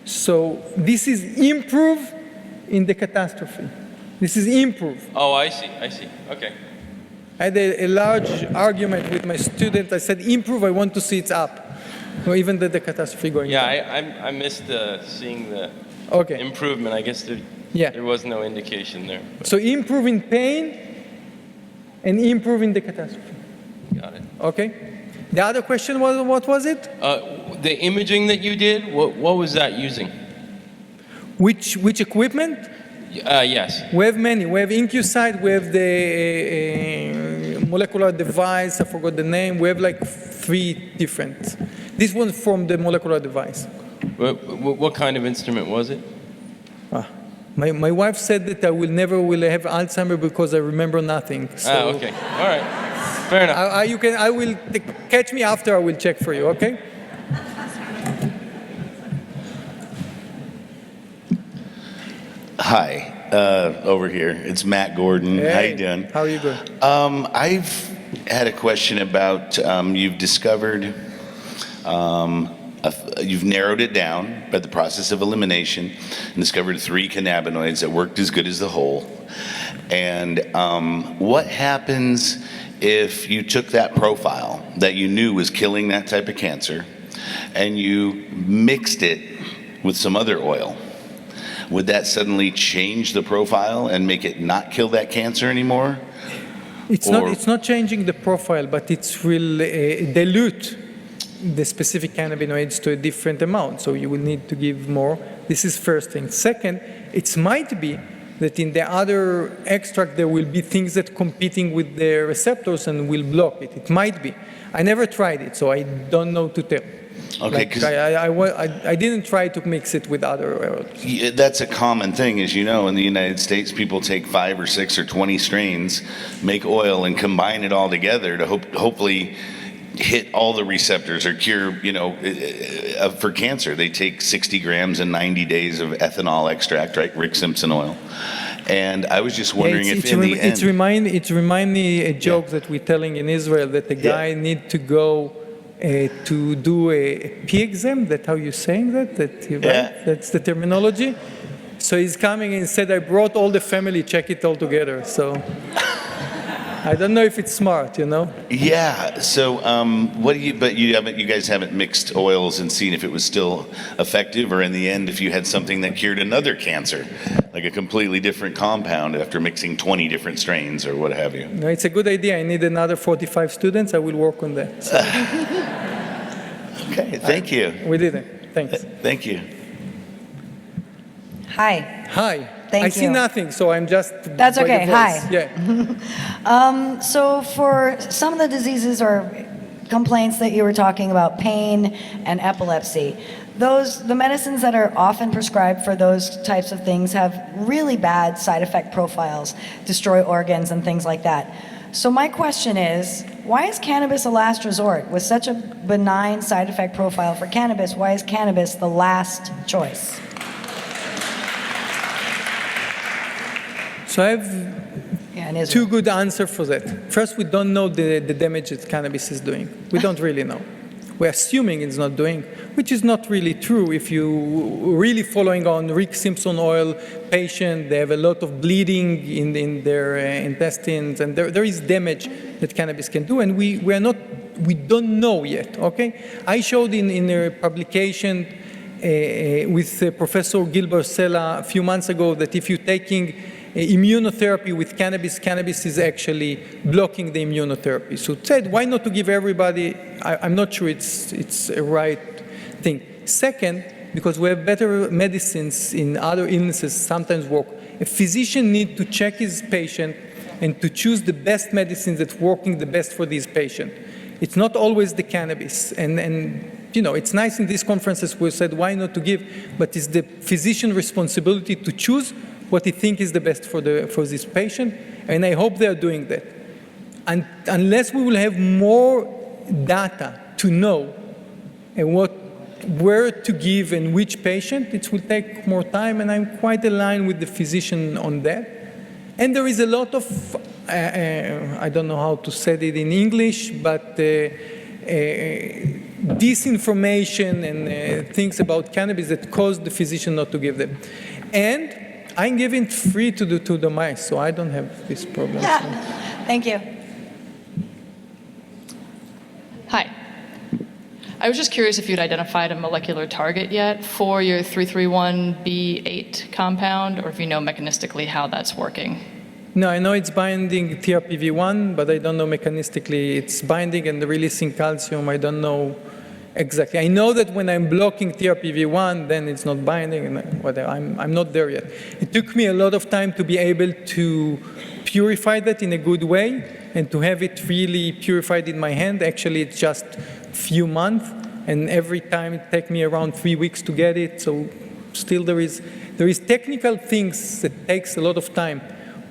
So this is improve in the catastrophe. This is improve. Oh, I see. Okay. I had a large argument with my student. I said, improve, I want to see it's up. Or even the catastrophe going down. Yeah, I missed seeing the improvement. I guess there was no indication there. But. So improve in pain and improve in the catastrophe. Got it. Okay. The other question was, what was it? The imaging that you did, what was that using? Which equipment? Yes. We have many. We have InQSight, we have the molecular device, I forgot the name. We have like 3 different. This one's from the molecular device. What kind of instrument was it? My wife said that I will never have Alzheimer's because I remember nothing. So okay. All right. Fair enough. Catch me after, I will check for you, okay? Hi, over here. It's Matt Gordon. Hey, how you doing? How are you doing? I've had a question about, you've discovered, you've narrowed it down by the process of elimination and discovered 3 cannabinoids that worked as good as the whole. And what happens if you took that profile that you knew was killing that type of cancer and you mixed it with some other oil? Would that suddenly change the profile and make it not kill that cancer anymore? It's not changing the profile, but it will dilute the specific cannabinoids to a different amount. So you will need to give more. This is first thing. Second, it might be that in the other extract there will be things that competing with the receptors and will block it. It might be. I never tried it, so I don't know to tell. Okay, because I didn't try to mix it with other oils. That's a common thing, as you know, in the United States. People take 5 or 6 or 20 strains, make oil, and combine it all together to hopefully hit all the receptors or cure, for cancer. They take 60 grams and 90 days of ethanol extract, right? Rick Simpson oil. And I was just wondering if in the end... It remind me a joke that we're telling in Israel that the guy need to go to do a P exam. That's how you're saying that? That's the terminology. So he's coming and said, I brought all the family, check it all together. So I don't know if it's smart, you know? Yeah. So, what do you? But you guys haven't mixed oils and seen if it was still effective, or in the end, if you had something that cured another cancer, like a completely different compound after mixing 20 different strains or what have you. No, it's a good idea. I need another 45 students. I will work on that. So. Okay. Thank you. We did it. Thanks. Thank you. Hi. Hi. Thank I see you. nothing, so I'm just. That's by the okay. voice. Hi. Yeah. So for some of the diseases or complaints that you were talking about, pain and epilepsy, the medicines that are often prescribed for those types of things have really bad side effect profiles, destroy organs and things like that. So my question is, why is cannabis a last resort? With such a benign side effect profile for cannabis, why is cannabis the last choice? So I have two good answers for that. First, we don't know the damage that cannabis is doing. We don't really know. We're assuming it's not doing, which is not really true. If you really following on Rick Simpson oil patient, they have a lot of bleeding in their intestines, and there is damage that cannabis can do, and we don't know yet. Okay, I showed in a publication with Professor Gilbert Sella a few months ago that if you're taking immunotherapy with cannabis, cannabis is actually blocking the immunotherapy. So it said, why not to give everybody? I'm not sure it's a right thing. Second, because we have better medicines in other illnesses sometimes work. A physician needs to check his patient and to choose the best medicines that's working the best for this patient. It's not always the cannabis. And you know, it's nice in these conferences we said, why not to give? But it's the physician's responsibility to choose what he thinks is the best for this patient, and I hope they are doing that. And unless we will have more data to know where to give and which patient, it will take more time, and I'm quite aligned with the physician on that. And there is a lot of, I don't know how to say it in English, but disinformation and things about cannabis that cause the physician not to give them. And I'm giving free to the mice, so I don't have this problem. Yeah. Thank you. Hi. I was just curious if you'd identified a molecular target yet for your 331B8 compound, or if you know mechanistically how that's working. No, I know it's binding TRPV1, but I don't know mechanistically it's binding and releasing calcium. I don't know exactly. I know that when I'm blocking TRPV1, then it's not binding, and whatever. I'm not there yet. It took me a lot of time to be able to purify that in a good way and to have it really purified in my hand. Actually, it's just a few months, and every time it takes me around 3 weeks to get it. So still there is technical things that takes a lot of time.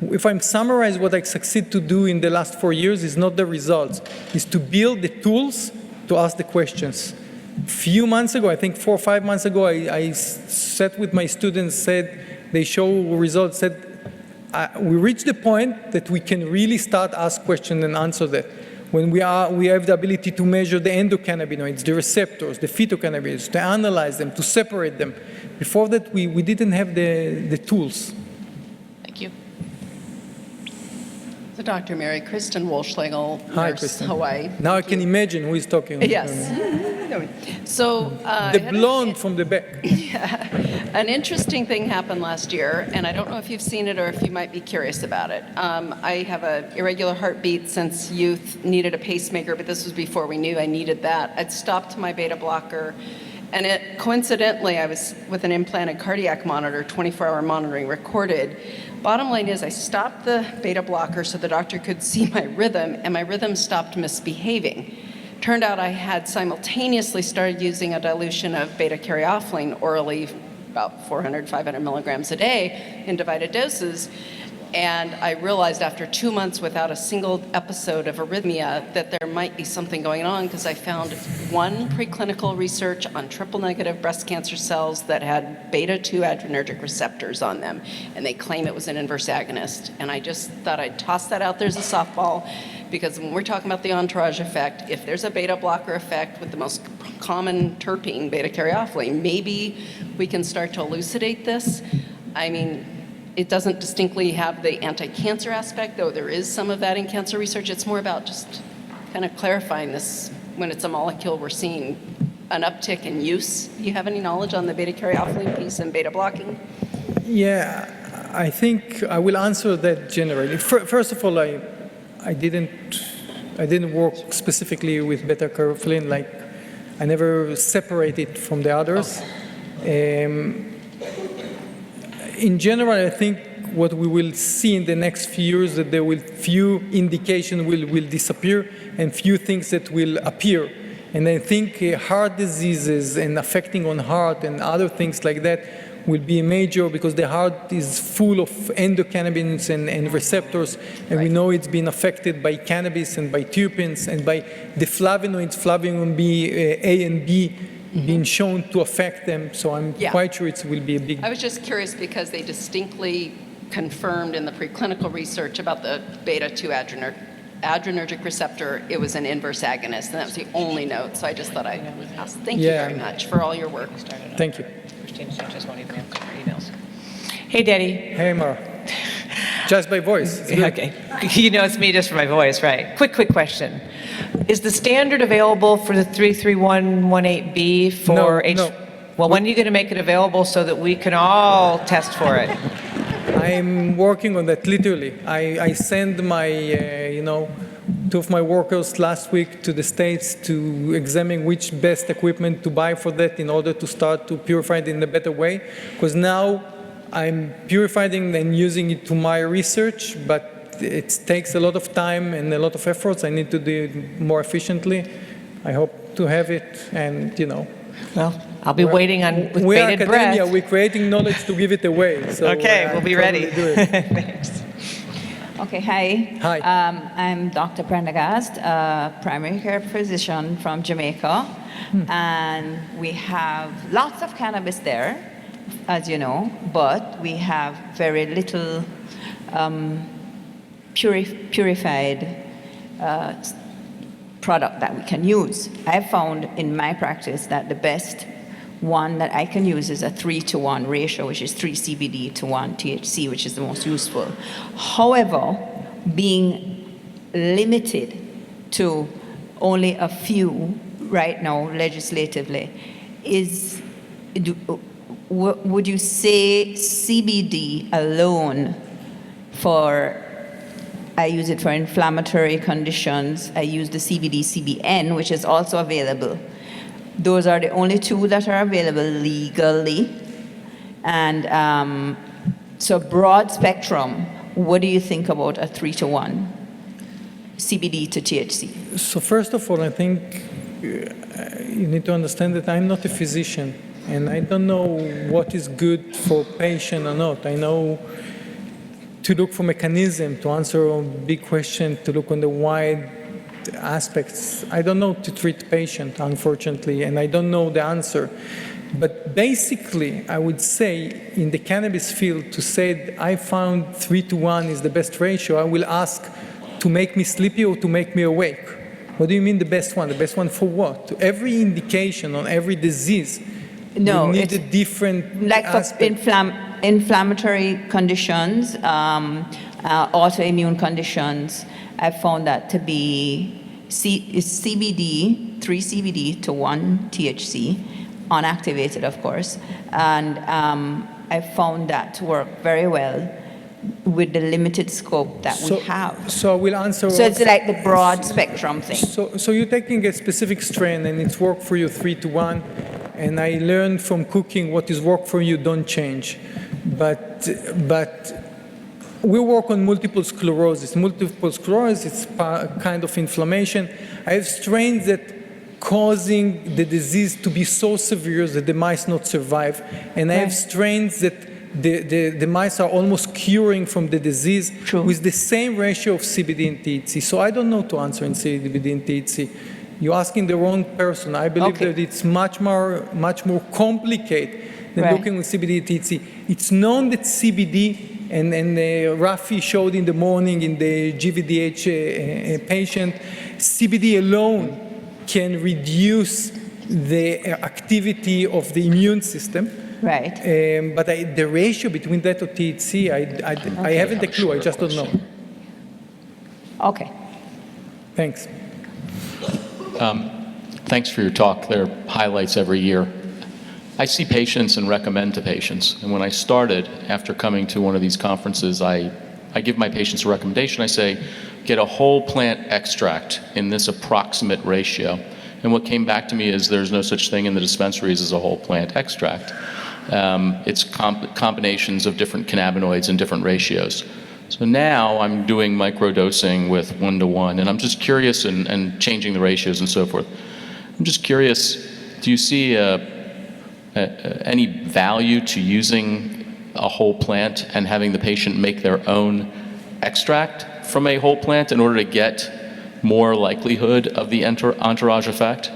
If I'm summarize what I succeed to do in the last 4 years is not the results, is to build the tools to ask the questions. A few months ago, I think 4 or 5 months ago, I sat with my students, said, they show results, said, we reached the point that we can really start ask questions and answer that. When we have the ability to measure the endocannabinoids, the receptors, the phytocannabinoids, to analyze them, to separate them. Before that, we didn't have the tools. Thank you. So Dr. Meiri, Kristen Wolschlegel, Hi, nurse, Kristen. Hawaii. Now I can imagine who is talking. Yes. So The blonde from the back. an interesting thing happened last year, and I don't know if you've seen it or if you might be curious about it. I have an irregular heartbeat since youth, needed a pacemaker, but this was before we knew I needed that. I'd stopped my beta blocker, and coincidentally, I was with an implanted cardiac monitor, 24-hour monitoring recorded. Bottom line is I stopped the beta blocker so the doctor could see my rhythm, and my rhythm stopped misbehaving. Turned out I had simultaneously started using a dilution of beta-caryophyllene orally, about 400, 500 milligrams a day in divided doses. And I realized after 2 months without a single episode of arrhythmia that there might be something going on, because I found one preclinical research on triple-negative breast cancer cells that had beta-2 adrenergic receptors on them, and they claim it was an inverse agonist. And I just thought I'd toss that out there as a softball, because when we're talking about the entourage effect, if there's a beta blocker effect with the most common terpene, beta-caryophyllene, maybe we can start to elucidate this. I mean, it doesn't distinctly have the anti-cancer aspect, though there is some of that in cancer research. It's more about just kind of clarifying this. When it's a molecule, we're seeing an uptick in use. Do you have any knowledge on the beta-caryophyllene piece and beta blocking? Yeah, I think I will answer that generally. First of all, I didn't work specifically with beta-caryophyllene. Like, I never separate it from the others. In general, I think what we will see in the next few years that there will few indications will disappear and few things that will appear. And I think heart diseases and affecting on heart and other things like that will be major because the heart is full of endocannabinoids and receptors, and we know it's been affected by cannabis and by terpenes and by the flavonoids, flavin B, A and B, being shown to affect them. So I'm quite sure it will be a big... I was just curious because they distinctly confirmed in the preclinical research about the beta-2 adrenergic receptor, it was an inverse agonist, and that was the only note. So I just thought I'd ask. Thank you very much for all your work. Thank you. Just won't even answer your emails. Hey, Daddy. Hey, Mara. Just by voice. Okay. You know it's me just for my voice, right? Quick question. Is the standard available for the 33118B for No. Well, when are you going to make it available so that we can all test for it? I'm working on that literally. I sent my, two of my workers last week to the States to examine which best equipment to buy for that in order to start to purify it in a better way. Because now I'm purifying and using it to my research, but it takes a lot of time and a lot of efforts. I need to do it more efficiently. I hope to have it and, Well, I'll be waiting on with we are bated academia, breath. we're creating knowledge to give it away. So, Okay, we'll be ready. do it. Thanks. Okay, hi. Hi. I'm Dr. Prendergast, a primary care physician from Jamaica. And we have lots of cannabis there, as you know, but we have very little purified product that we can use. I've found in my practice that the best one that I can use is a 3-to-1 ratio, which is 3 CBD to 1 THC, which is the most useful. However, being limited to only a few right now legislatively, would you say CBD alone I use it for inflammatory conditions. I use the CBD-CBN, which is also available. Those are the only two that are available legally. And so broad spectrum, what do you think about a 3-to-1 CBD to THC? So first of all, I think you need to understand that I'm not a physician, and I don't know what is good for patient or not. I know to look for mechanism, to answer a big question, to look on the wide aspects. I don't know to treat patient, unfortunately, and I don't know the answer. But basically, I would say in the cannabis field, to say that I found 3-to-1 is the best ratio, I will ask to make me sleepy or to make me awake. What do you mean the best one? The best one for what? To every indication on every disease, No, you need it's a different like for aspect. inflammatory conditions, autoimmune conditions, I found that to be CBD, 3 CBD to 1 THC, unactivated, of course. And I found that to work very well with the limited scope that we have. So I will answer. So it's like the broad spectrum thing. So you're taking a specific strain and it's worked for you 3-to-1, and I learned from cooking what is work for you don't change. But we work on multiple sclerosis. Multiple sclerosis is kind of inflammation. I have strains that causing the disease to be so severe that the mice not survive. And I have strains that the mice are almost curing from the disease with the same ratio of CBD and THC. So I don't know to answer in CBD and THC. You're asking the wrong person. I believe that it's much more complicated than looking with CBD and THC. It's known that CBD, and Rafi showed in the morning in the GVDH patient, CBD alone can reduce the activity of the immune system. Right. But the ratio between that to THC, I haven't a clue. I just don't know. Okay. Thanks. Thanks for your talk. There are highlights every year. I see patients and recommend to patients. And when I started, after coming to one of these conferences, I give my patients a recommendation. I say, get a whole plant extract in this approximate ratio. And what came back to me is there's no such thing in the dispensaries as a whole plant extract. It's combinations of different cannabinoids in different ratios. So now I'm doing microdosing with 1-to-1, and I'm just curious and changing the ratios and so forth. I'm just curious, do you see any value to using a whole plant and having the patient make their own extract from a whole plant in order to get more likelihood of the entourage effect?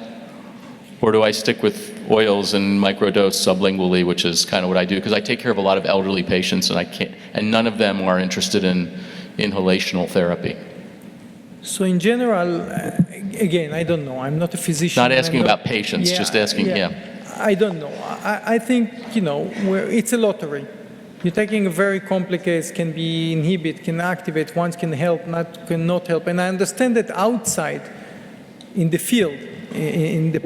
Or do I stick with oils and microdose sublingually, which is kind of what I do, because I take care of a lot of elderly patients and none of them are interested in inhalational therapy. So in general, again, I don't know. I'm not a physician. Not asking about patients, just asking, I don't know. I think, it's a lottery. You're taking a very complex case, can be inhibit, can activate, one can help, cannot help. And I understand that outside, in the field,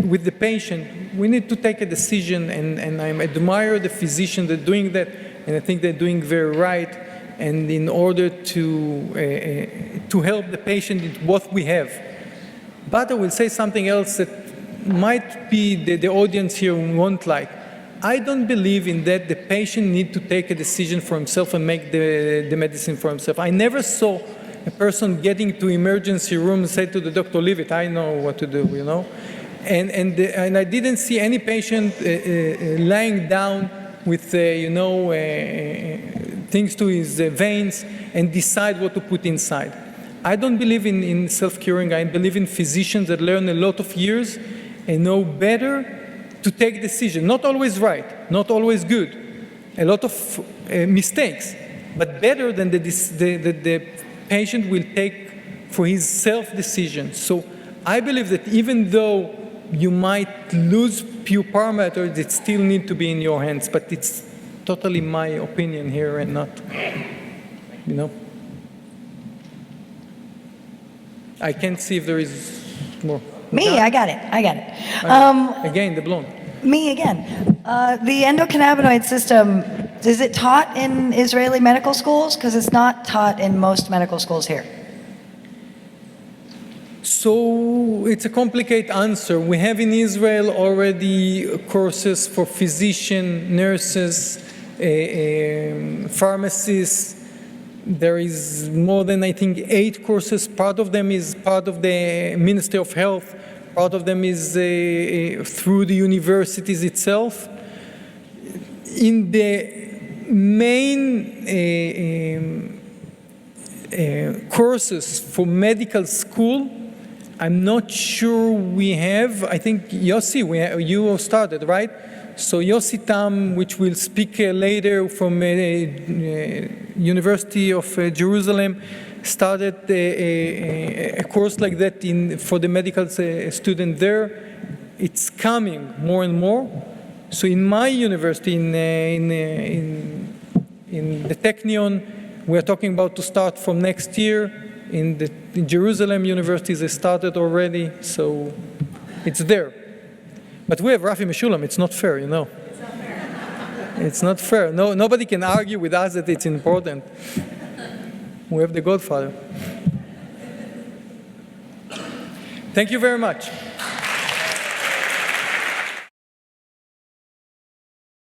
with the patient, we need to take a decision, and I admire the physicians that are doing that, and I think they're doing very right. And in order to help the patient in what we have. But I will say something else that might be the audience here won't like. I don't believe in that the patient need to take a decision for himself and make the medicine for himself. I never saw a person getting to emergency room and say to the doctor, leave it, I know what to do, And I didn't see any patient lying down with, things to his veins and decide what to put inside. I don't believe in self-curing. I believe in physicians that learn a lot of years and know better to take decisions. Not always right, not always good. A lot of mistakes, but better than the patient will take for his self-decision. So I believe that even though you might lose few parameters, it still need to be in your hands, but it's totally my opinion here and not, I can't see if there is more. Me, I got it. Again, the blonde. Me again. The endocannabinoid system, is it taught in Israeli medical schools? Because it's not taught in most medical schools here. So it's a complicated answer. We have in Israel already courses for physicians, nurses, pharmacists. There is more than, I think, 8 courses. Part of them is part of the Ministry of Health. Part of them is through the universities itself. In the main courses for medical school, I'm not sure we have. I think, Yossi, you started, right? So Yossi Tam, which will speak later from University of Jerusalem, started a course like that for the medical student there. It's coming more and more. So in my university, in the Technion, we're talking about to start from next year. In Jerusalem universities, they started already, so it's there. But we have Rafi Meshulam. It's not fair, It's not fair. It's not fair. No, nobody can argue with us that it's important. We have the Godfather. Thank you very much.